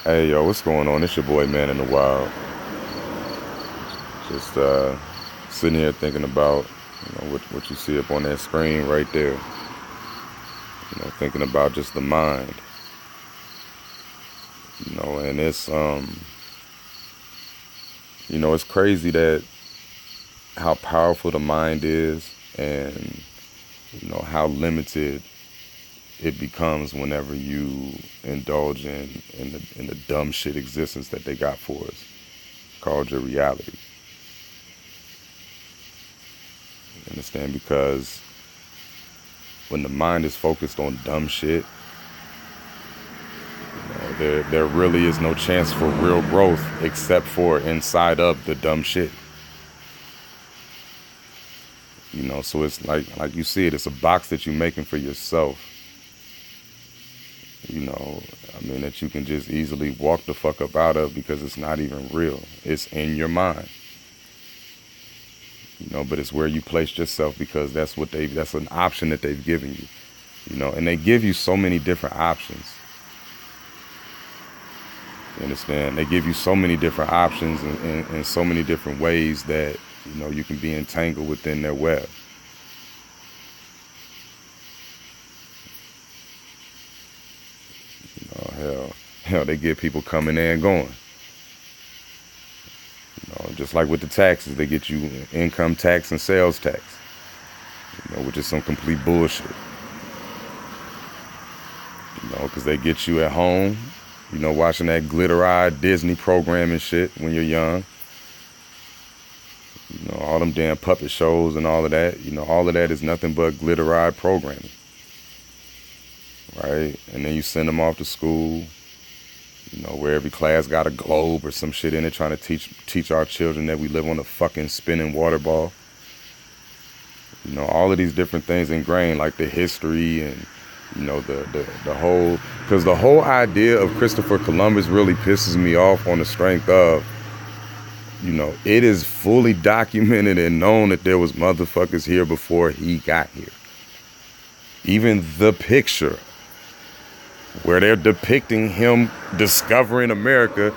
Hey yo, what's going on? It's your boy Man in the Wild. Just sitting here thinking about what you see up on that screen right there. Thinking about just the mind. And it's crazy that how powerful the mind is, and how limited it becomes whenever you indulge in the dumb shit existence that they got for us, called your reality. You understand? Because when the mind is focused on dumb shit, there really is no chance for real growth except for inside of the dumb shit. So it's like you see it, it's a box that you're making for yourself. That you can just easily walk the fuck up out of because it's not even real. It's in your mind. But it's where you place yourself because that's an option that they've given you. And they give you so many different options. You understand? They give you so many different options and so many different ways that, you can be entangled within their web. Hell, they get people coming in and going. Just like with the taxes, they get you income tax and sales tax, which is some complete bullshit. Because they get you at home, watching that glitter-eyed Disney program and shit when you're young. All them damn puppet shows and all of that. All of that is nothing but glitter-eyed programming. Right? And then you send them off to school, where every class got a globe or some shit in it, trying to teach our children that we live on a fucking spinning water ball. All of these different things ingrained, like the history and, the whole, because the whole idea of Christopher Columbus really pisses me off on the strength of, it is fully documented and known that there was motherfuckers here before he got here. Even the picture where they're depicting him discovering America,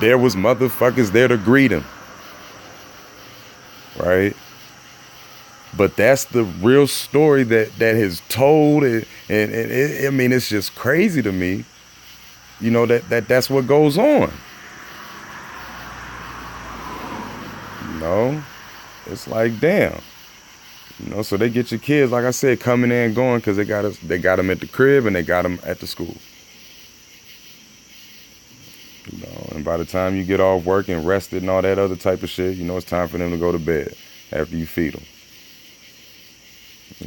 there was motherfuckers there to greet him. Right? But that's the real story that is told, and it's just crazy to me, that's what goes on. It's like, damn. So they get your kids, like I said, coming in and going because they got them at the crib and they got them at the school. And by the time you get off work and rested and all that other type of shit, it's time for them to go to bed after you feed them.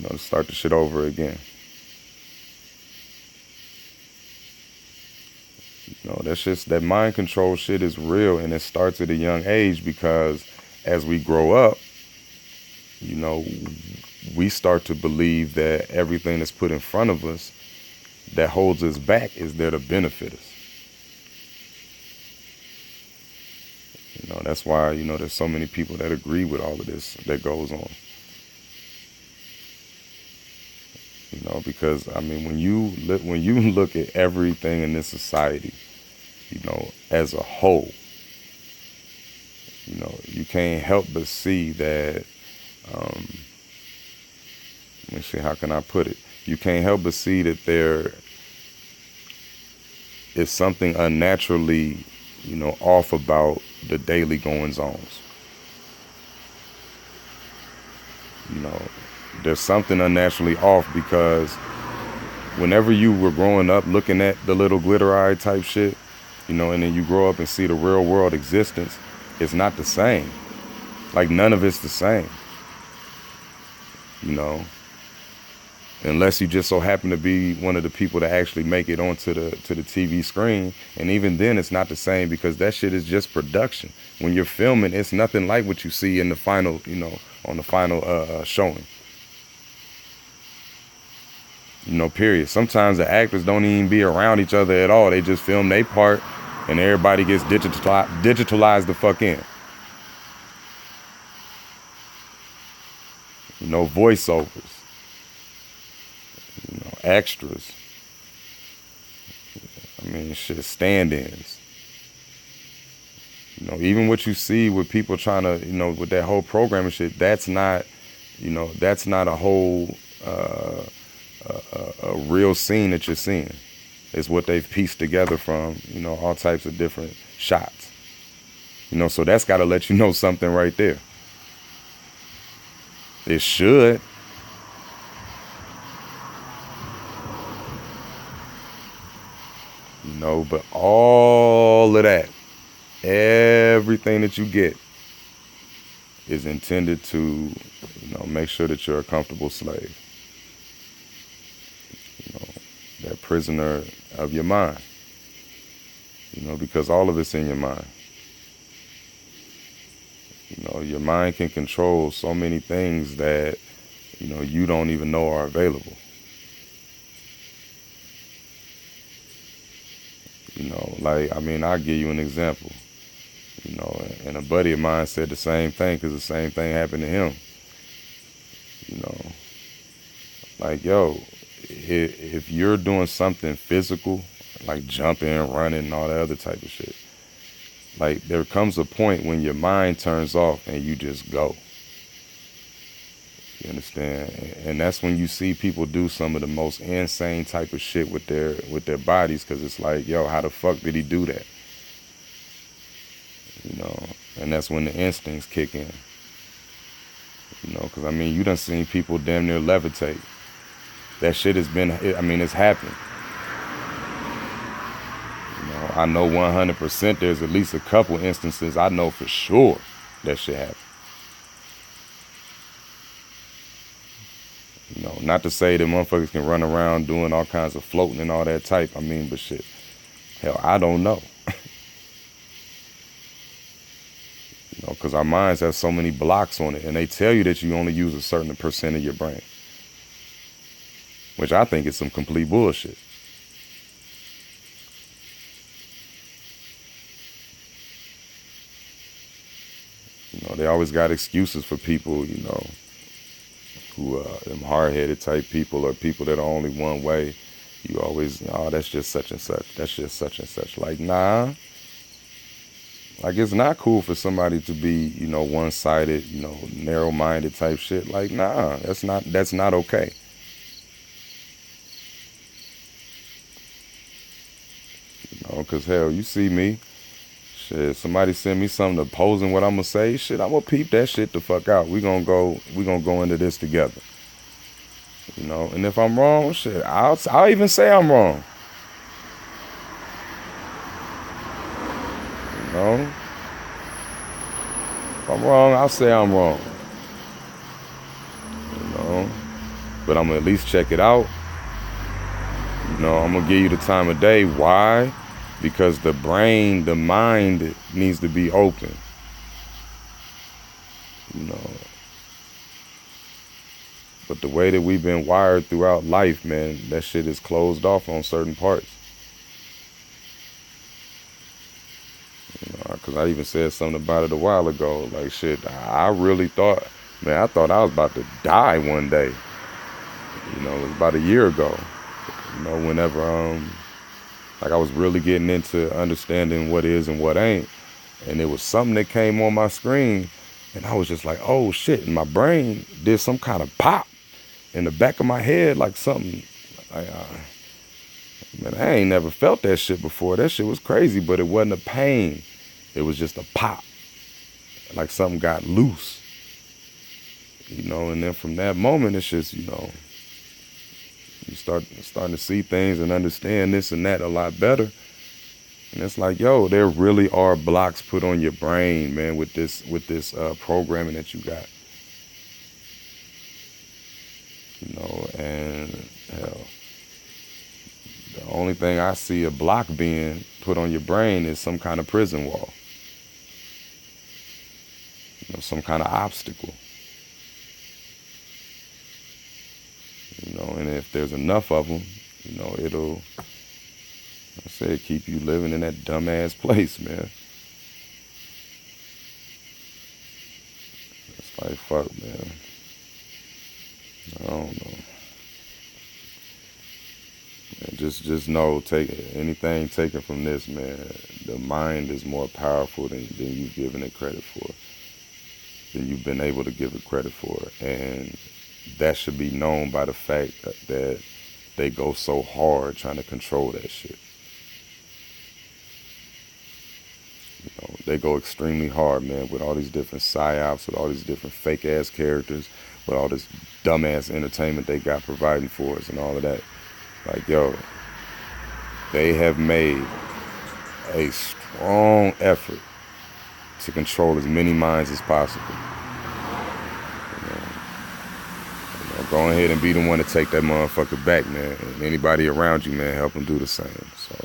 To start the shit over again. That's just, that mind control shit is real, and it starts at a young age because as we grow up, we start to believe that everything that's put in front of us that holds us back is there to benefit us. That's why, there's so many people that agree with all of this that goes on. Because when you look at everything in this society, as a whole, you can't help but see that. Let me see, how can I put it? You can't help but see that there is something unnaturally, off about the daily goings-ons. There's something unnaturally off because whenever you were growing up looking at the little glitter-eyed type shit, and then you grow up and see the real world existence, it's not the same. Like, none of it's the same. Unless you just so happen to be one of the people that actually make it onto the TV screen. And even then, it's not the same because that shit is just production. When you're filming, it's nothing like what you see in the final, on the final showing. Period. Sometimes the actors don't even be around each other at all. They just film their part and everybody gets digitalized the fuck in. Voiceovers. Extras. I mean, shit, stand-ins. You know, even what you see with people trying to, with that whole programming shit, that's not, that's not a whole, a real scene that you're seeing. It's what they've pieced together from, all types of different shots. So that's got to let you know something right there. It should. But all of that, everything that you get is intended to, make sure that you're a comfortable slave. That prisoner of your mind. Because all of it's in your mind. Your mind can control so many things that, you don't even know are available. I'll give you an example. And a buddy of mine said the same thing because the same thing happened to him. Yo, if you're doing something physical, like jumping, running, and all that other type of shit, there comes a point when your mind turns off and you just go. You understand? And that's when you see people do some of the most insane type of shit with their bodies, because it's like, yo, how the fuck did he do that? And that's when the instincts kick in. Because you done seen people damn near levitate. That shit has been, it's happened. I know 100% there's at least a couple instances I know for sure that shit happened. Not to say that motherfuckers can run around doing all kinds of floating and all that type. But shit, hell, I don't know. Because our minds have so many blocks on it, and they tell you that you only use a certain percent of your brain, which I think is some complete bullshit. They always got excuses for people, who them hard-headed type people or people that are only one way. You always, that's just such and such. That's just such and such. Like, nah. Like, it's not cool for somebody to be, one-sided, narrow-minded type shit. Like, nah, that's not okay. Because, hell, you see me. Shit, somebody send me something opposing what I'm gonna say. Shit, I'm gonna peep that shit the fuck out. We gonna go into this together. And if I'm wrong, shit, I'll even say I'm wrong. If I'm wrong, I'll say I'm wrong. But I'm gonna at least check it out. I'm gonna give you the time of day. Why? Because the brain, the mind needs to be open. But the way that we've been wired throughout life, man, that shit is closed off on certain parts. Because I even said something about it a while ago. Like, shit, I really thought, man, I thought I was about to die one day. It was about a year ago. Whenever, like, I was really getting into understanding what is and what ain't. And it was something that came on my screen. And I was just like, oh, shit. And my brain did some kind of pop in the back of my head, like something. Like, man, I ain't never felt that shit before. That shit was crazy, but it wasn't a pain. It was just a pop. Like something got loose. And then from that moment, it's just, you starting to see things and understand this and that a lot better. And it's like, yo, there really are blocks put on your brain, man, with this programming that you got. And hell, the only thing I see a block being put on your brain is some kind of prison wall. Some kind of obstacle. And if there's enough of them, it'll, I say, keep you living in that dumbass place, man. It's like, fuck, man. I don't know. And just know, take anything taken from this, man. The mind is more powerful than you've given it credit for, than you've been able to give it credit for, and that should be known by the fact that they go so hard trying to control that shit. You know, they go extremely hard, man, with all these different psyops, with all these different fake ass characters, with all this dumbass entertainment they got providing for us and all of that. Like, yo, they have made a strong effort to control as many minds as possible. Go ahead and be the one to take that motherfucker back, man. And anybody around you, man, help them do the same. So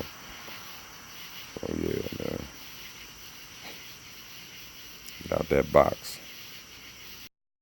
yeah, man. Get out that box.